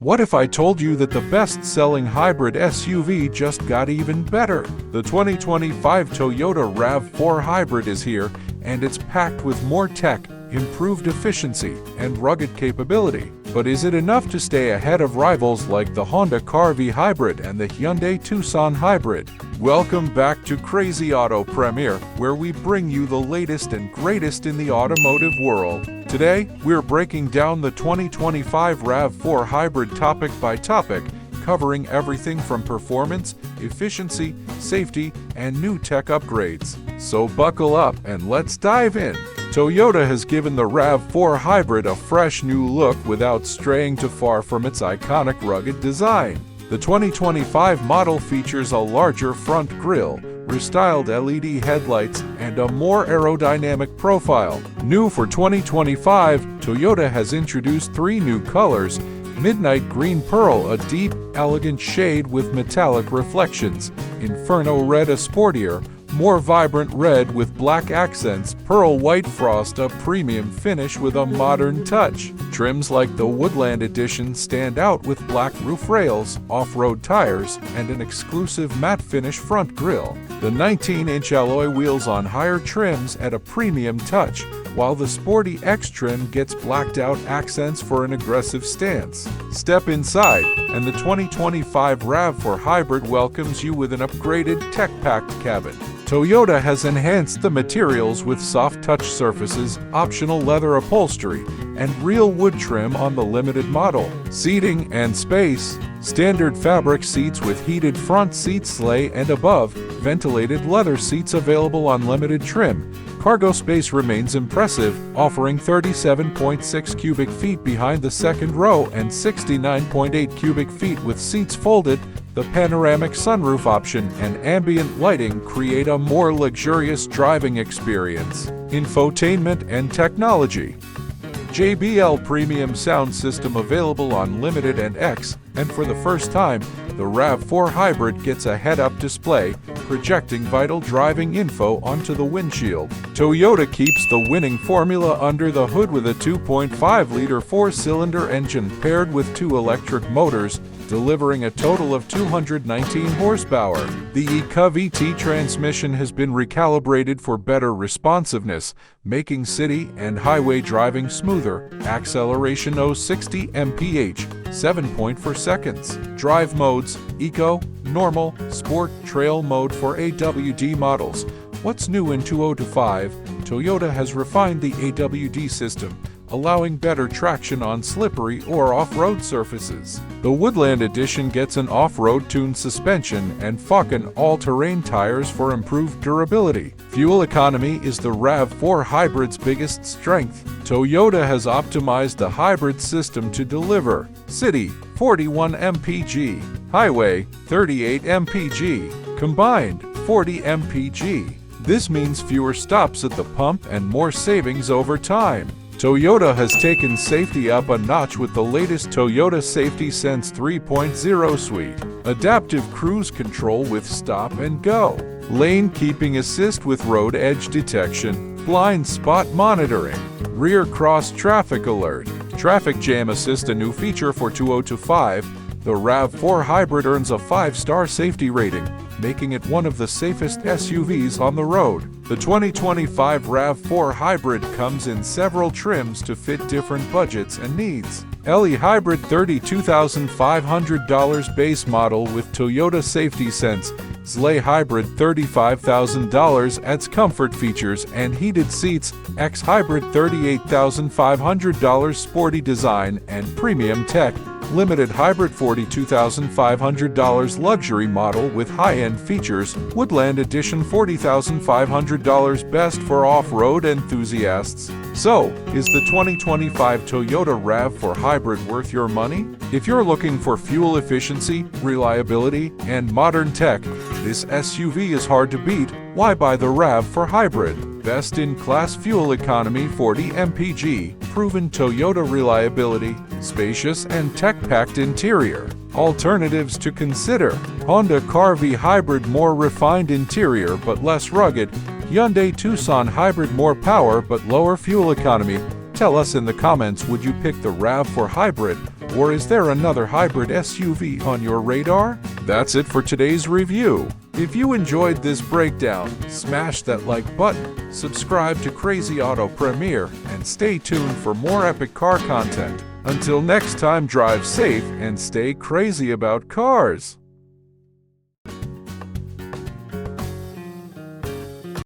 What if I told you that the best-selling hybrid SUV just got even better? The 2025 Toyota RAV4 Hybrid is here, and it's packed with more tech, improved efficiency, and rugged capability. But is it enough to stay ahead of rivals like the Honda RAV4 Hybrid and the Hyundai Tucson Hybrid? Welcome back to Crazy Auto Premiere, where we bring you the latest and greatest in the automotive world. Today, we're breaking down the 2025 RAV4 Hybrid topic by topic, covering everything from performance, efficiency, safety, and new tech upgrades. So buckle up and let's dive in. Toyota has given the RAV4 Hybrid a fresh new look without straying too far from its iconic rugged design. The 2025 model features a larger front grille, restyled LED headlights, and a more aerodynamic profile. New for 2025, Toyota has introduced three new colors: Midnight Green Pearl, a deep, elegant shade with metallic reflections; Inferno Red, a sportier, more vibrant red with black accents; Pearl White Frost, a premium finish with a modern touch. Trims like the Woodland Edition stand out with black roof rails, off-road tires, and an exclusive matte finish front grille. The 19-inch alloy wheels on higher trims add a premium touch, while the sporty X trim gets blacked-out accents for an aggressive stance. Step inside, and the 2025 RAV4 Hybrid welcomes you with an upgraded, tech-packed cabin. Toyota has enhanced the materials with soft touch surfaces, optional leather upholstery, and real wood trim on the limited model. Seating and space: standard fabric seats with heated front seat sleigh and above, ventilated leather seats available on limited trim. Cargo space remains impressive, offering 37.6 cubic feet behind the second row and 69.8 cubic feet with seats folded. The panoramic sunroof option and ambient lighting create a more luxurious driving experience. Infotainment and Technology: JBL premium sound system available on Limited and X, and for the first time, the RAV4 Hybrid gets a head-up display, projecting vital driving info onto the windshield. Toyota keeps the winning formula under the hood with a 2.5-liter four-cylinder engine paired with two electric motors, delivering a total of 219 horsepower. The EcoVT transmission has been recalibrated for better responsiveness, making city and highway driving smoother. Acceleration 0-60 mph, 7.4 seconds. Drive modes: Eco, Normal, Sport, Trail mode for AWD models. What's new in 2025? Toyota has refined the AWD system, allowing better traction on slippery or off-road surfaces. The Woodland Edition gets an off-road tuned suspension and Falcon all-terrain tires for improved durability. Fuel economy is the RAV4 Hybrid's biggest strength. Toyota has optimized the hybrid system to deliver city 41 mpg, highway 38 mpg, combined 40 mpg. This means fewer stops at the pump and more savings over time. Toyota has taken safety up a notch with the latest Toyota Safety Sense 3.0 suite. Adaptive cruise control with stop and go, lane keeping assist with road edge detection, blind spot monitoring, rear cross traffic alert, traffic jam assist, a new feature for 2025. The RAV4 Hybrid earns a 5-star safety rating, making it one of the safest SUVs on the road. The 2025 RAV4 Hybrid comes in several trims to fit different budgets and needs. LE Hybrid, $32,500 base model with Toyota Safety Sense. SLE Hybrid, $35,000, adds comfort features and heated seats. X Hybrid, $38,500, sporty design and premium tech. Limited Hybrid, $42,500 luxury model with high-end features. Woodland Edition, $40,500, best for off-road enthusiasts. So, is the 2025 Toyota RAV4 Hybrid worth your money? If you're looking for fuel efficiency, reliability, and modern tech, this SUV is hard to beat. Why buy the RAV4 Hybrid? Best-in-class fuel economy, 40 mpg, proven Toyota reliability, spacious and tech-packed interior. Alternatives to consider: Honda RAV4 Hybrid, more refined interior but less rugged; Hyundai Tucson Hybrid, more power but lower fuel economy. Tell us in the comments, would you pick the RAV4 Hybrid Or is there another hybrid SUV on your radar? That's it for today's review. If you enjoyed this breakdown, smash that like button, subscribe to Crazy Auto Premiere, and stay tuned for more epic car content. Until next time, drive safe and stay crazy about cars.